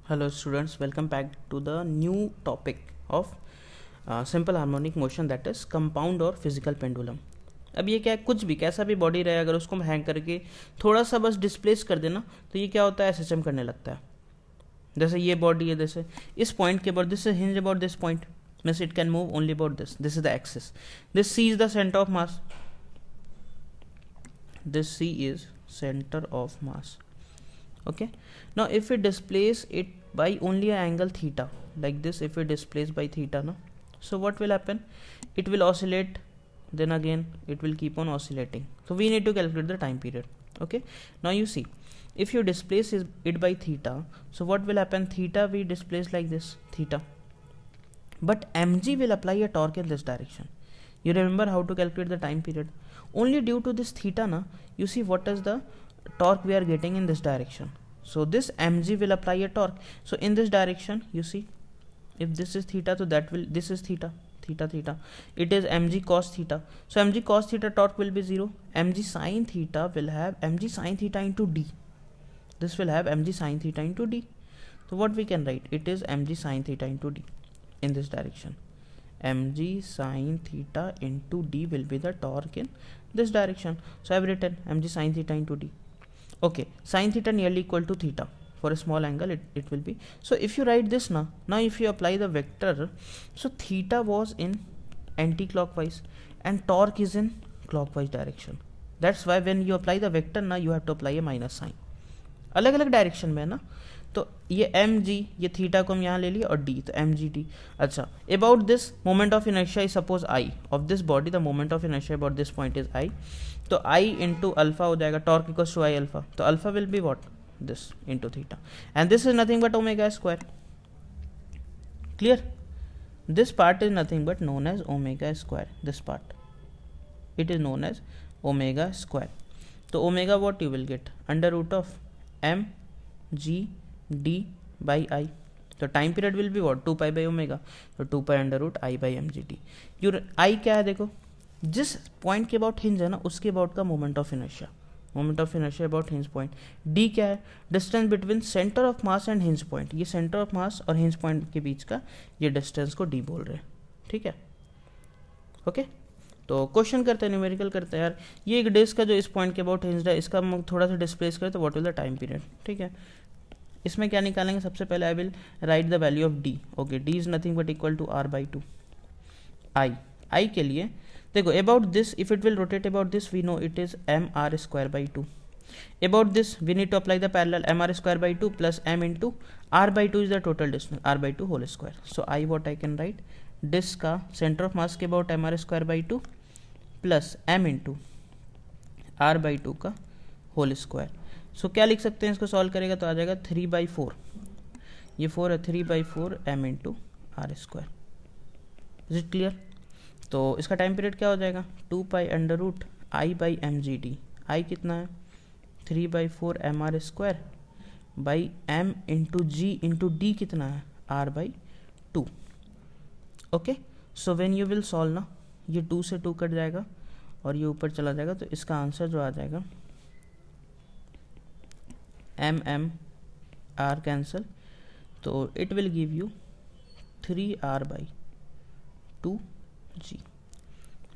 Hello students, welcome back to the new topic of simple harmonic motion, that is compound और physical pendulum. अब ये क्या है, कुछ भी कैसा भी बॉडी रहे, अगर उसको हम हैंग करके थोड़ा सा बस डिस्प्लेस कर देना तो ये क्या होता है, एसएचएम करने लगता है. जैसे ये बॉडी है, जैसे इस पॉइंट के about, this is hinge about this point, means it can move only about this is the axis, this C is the centre of mass, this C is center of mass. Okay, now if we displace it by only an angle theta like this, if we displace by theta, no, so what will happen, it will oscillate, then again it will keep on oscillating. So we need to calculate the time period. Okay, now you see, if you displace it by theta, so what will happen, theta we displace like this, theta, but mg will apply a torque in this direction. You remember how to calculate the time period, only due to this theta na, you see what is the torque we are getting in this direction. So this mg will apply a torque, so in this direction you see, if this is theta, so that will, this is theta, theta, it is mg cos theta, so mg cos theta torque will be 0, mg sin theta will have mg sin theta into d, this will have mg sin theta into d. So what we can write, it is mg sin theta into d in this direction, mg sin theta into d will be the torque in this direction. So I have written mg sin theta into d. Okay, sin theta nearly equal to theta, for a small angle it will be. So if you write this now if you apply the vector, so theta was in anti-clockwise and torque is in clockwise direction. That's why when you apply the vector now, you have to apply a minus sign. अलग अलग direction में है ना, तो ये M G, ये theta को हम यहाँ ले लिए और डी, तो एम जी डी. अच्छा, about this moment of inertia is suppose I of this body, the moment of inertia about this point is I, तो आई इंटू अल्फा हो जाएगा, torque equals to I alpha, तो alpha will be what, this into theta, and this is nothing but omega square. Clear, this part is nothing but known as omega square, this part it is known as omega square. तो omega what you will get, under root of M ji D by I, तो time period will be what, 2 pi by omega, तो 2 pi under root I by M G D. Your I क्या है, देखो जिस point के about hinge है ना, उसके अबाउट का moment of inertia, moment of inertia about hinge point. D क्या है, distance between centre of mass and hinge point, ये सेंटर ऑफ मास और हिंज पॉइंट के बीच का ये डिस्टेंस को डी बोल रहे हैं. ठीक है, ओके. तो क्वेश्चन करते हैं, न्यूमेरिकल करते हैं यार. ये एक डिस्क का जो इस पॉइंट के अबाउट हिंज्ड है, इसका हम थोड़ा सा डिस्प्लेस करें तो what will the time period. ठीक है, इसमें क्या निकालेंगे, सबसे पहले I will write the value of D. Okay, D is nothing but equal to R by two. I के लिए देखो, about this if it will rotate about this, we know it is M R square by two. About this we need to apply the parallel, M R square by two plus M into R by two is the total distance, R by two whole square. So I what I can write, disc का centre of mass के about M R square by two plus M into R by two का whole square. So क्या लिख सकते हैं, इसको solve करेगा तो आ जाएगा 3/4, ये 4 है, 3/4 M into R square. Is it clear. तो इसका टाइम पीरियड क्या हो जाएगा, 2 pi under root I by M G D. I कितना है, 3/4 M R square by M into G into D कितना है, R by two. Okay, so when you will solve ना, ये 2 से 2 कट जाएगा और ये ऊपर चला जाएगा, तो इसका आंसर जो आ जाएगा, एम एम आर कैंसल, तो it will give you 3r by 2g.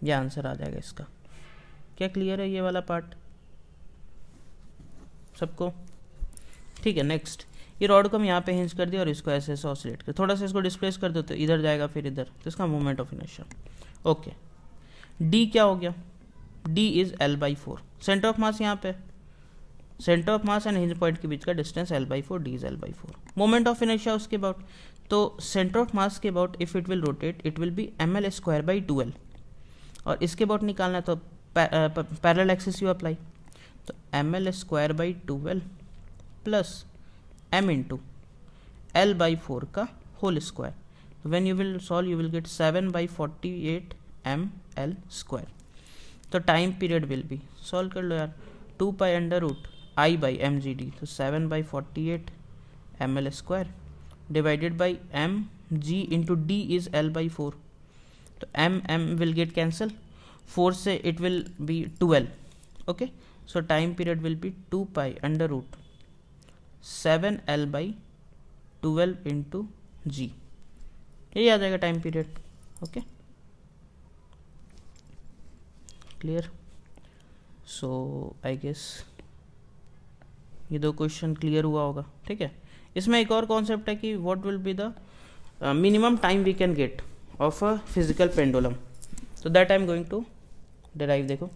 ये आंसर आ जाएगा इसका. क्या क्लियर है ये वाला पार्ट सबको. ठीक है, नेक्स्ट, ये रॉड को हम यहाँ पे हिंज कर दिया और इसको ऐसे ऐसे ऑसिलेट कर, थोड़ा सा इसको डिस्प्लेस कर दो तो इधर जाएगा फिर इधर, तो इसका moment of inertia. Okay, D क्या हो गया, D is L/4, centre of mass यहाँ पे, centre of mass and hinge point के बीच का distance L/4, D is L/4. Moment of inertia उसके अबाउट, तो सेंटर ऑफ मास के about if it will rotate it will B ml square by 2l, और इसके अबाउट निकालना है तो पैरेलल एक्सिस यू अप्लाई, तो ml square by 2l plus m into L/4 का whole square. When you will solve you will get 7/48 ml square. तो time period will be, solve कर लो यार, 2 pi under root I by M G d, तो 7/48 ml square divided by M g into d is L/4, तो m will get cancel, 4 से it will be 12. Okay, so time period will be 2 pi under root 7l by 12 into g, यही आ जाएगा time period. Okay, clear. So I guess ये दो question clear हुआ होगा। ठीक है, इसमें एक और कॉन्सेप्ट है कि what will be the minimum time we can get of a physical pendulum, तो that I am going to derive. देखो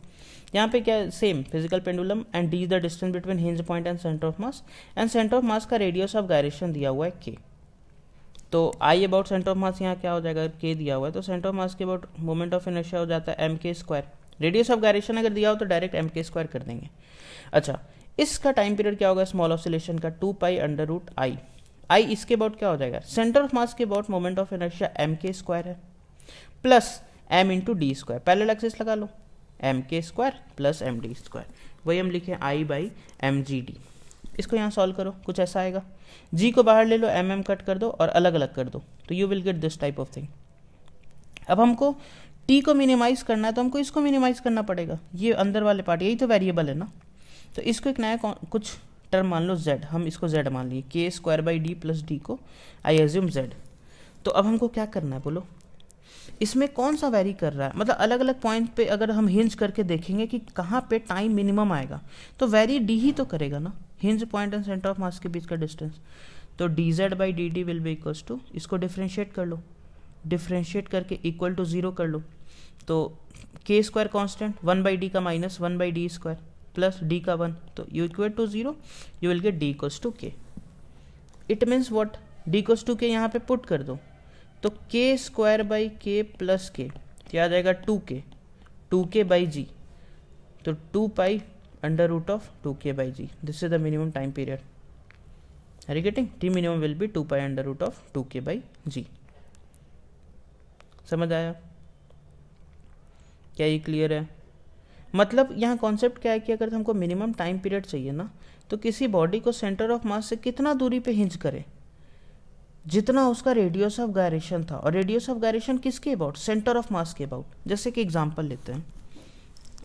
यहाँ पे क्या same physical pendulum and D is the distance between hinge point and centre of mass, and centre of mass का radius of gyration दिया हुआ है के। तो I about centre of mass यहाँ क्या हो जाएगा, के दिया हुआ है तो सेंटर ऑफ मास के अबाउट मोमेंट ऑफ इनर्शिया हो जाता है M k square. Radius of gyration अगर दिया हो तो डायरेक्ट एम के स्क्वायर कर देंगे। अच्छा, इसका टाइम पीरियड क्या होगा स्मॉल ऑसिलेशन का, 2 पाई अंडर रूट आई। आई इसके अबाउट क्या हो जाएगा, सेंटर ऑफ मास के about moment of inertia M k square है plus M into D square, parallel axis लगा लो, M k square plus M D square, वही हम लिखे I by M G D. इसको यहाँ सॉल्व करो, कुछ ऐसा आएगा। जी को बाहर ले लो, एम एम कट कर दो और अलग अलग कर दो, तो you will get this type of thing. अब हमको टी को मिनिमाइज करना है तो हमको इसको मिनिमाइज करना पड़ेगा, ये अंदर वाले पार्ट, यही तो वेरिएबल है ना। तो इसको एक नया कुछ टर्म मान लो z, हम इसको z मान लिए, के square by D plus D को आई एज्यूम z। तो अब हमको क्या करना है बोलो, इसमें कौन सा वेरी कर रहा है, मतलब अलग अलग पॉइंट पे अगर हम हिंज करके देखेंगे कि कहाँ पे टाइम मिनिमम आएगा, तो वेरी डी ही तो करेगा ना, hinge point and centre of mass के बीच का डिस्टेंस। तो d z by d d will be equals to, इसको डिफ्रेंशिएट कर लो, डिफ्रेंशिएट करके इक्वल टू 0 कर लो, तो k square constant 1 by d का minus 1 by d square plus d का 1, तो you equate to 0, you will get d equals to k. It means what, d equals to के यहाँ पे पुट कर दो, तो के स्क्वायर बाई के प्लस के क्या आ जाएगा 2k बाई जी, तो 2 pi under root of 2k by g, this is the minimum time period. Are you getting, t minimum will be 2 pi under root of 2k by g. समझ आया, क्या ये clear है? मतलब यहाँ concept क्या है कि अगर हमको मिनिमम टाइम पीरियड चाहिए ना, तो किसी बॉडी को सेंटर ऑफ मास से कितना दूरी पे हिंज करे, जितना उसका रेडियस ऑफ गायरेशन था, और रेडियस ऑफ गायरेशन किसके अबाउट, सेंटर ऑफ मास के अबाउट। जैसे कि एग्जांपल लेते हैं,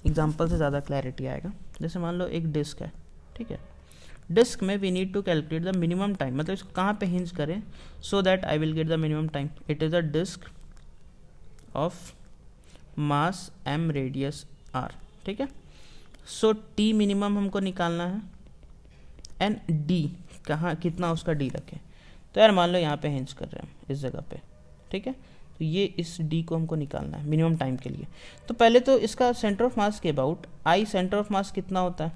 एग्जांपल से ज़्यादा क्लैरिटी आएगा। जैसे मान लो एक डिस्क है, ठीक है, डिस्क में we need to calculate the minimum time, मतलब इसको कहाँ पे हिंज करें so that I will get the minimum time. It is a disc of mass M radius R, ठीक है। सो टी मिनिमम हमको निकालना है एंड डी कहाँ, कितना उसका डी रखें। तो यार मान लो यहाँ पे हिंज कर रहे हैं इस जगह पे, ठीक है, तो ये इस डी को हमको निकालना है मिनिमम टाइम के लिए। तो पहले तो इसका सेंटर ऑफ मास के अबाउट आई, सेंटर ऑफ मास कितना होता है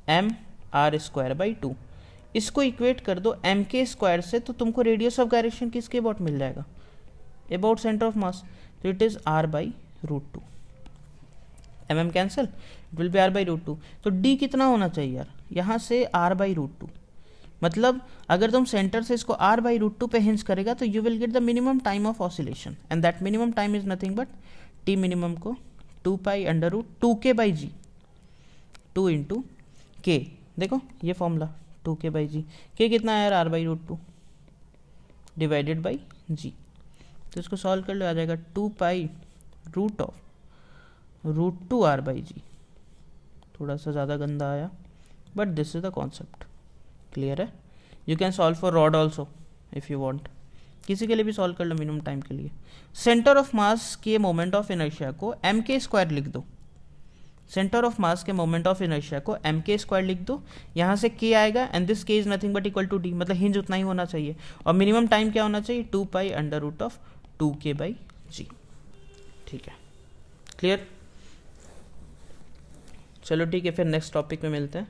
एम आर स्क्वायर बाई 2, इसको इक्वेट कर दो एम के स्क्वायर से, तो तुमको रेडियस ऑफ गायरेशन किसके अबाउट मिल जाएगा, अबाउट सेंटर ऑफ मास, तो it is R by root 2। M M cancel, it will be R by root 2। तो डी कितना होना चाहिए यार, यहाँ से आर बाई रूट 2, मतलब अगर तुम सेंटर से इसको r बाई रूट 2 पे हिंज करेगा तो you will get the minimum time of oscillation, and that minimum time is nothing but T minimum को 2 pi under root 2k by g, 2 into k, देखो ये फॉर्मूला 2k बाई जी, के कितना है यार r by root 2 divided by g. तो इसको solve कर लो, आ जाएगा 2 pi root of root 2 r by g. थोड़ा सा ज़्यादा गंदा आया, but this is the concept. Clear है? You can solve for rod also if you want, किसी के लिए भी सॉल्व कर लो मिनिमम टाइम के लिए। सेंटर ऑफ मास के मोमेंट ऑफ इनर्शिया को एम के स्क्वायर लिख दो, सेंटर ऑफ मास के मोमेंट ऑफ इनर्शिया को एम के स्क्वायर लिख दो, यहाँ से के आएगा and this k is nothing but equal to d, मतलब हिंज उतना ही होना चाहिए, और मिनिमम टाइम क्या होना चाहिए 2 pi under root of 2k by g. ठीक है, क्लियर? चलो ठीक है, फिर नेक्स्ट टॉपिक में मिलते हैं।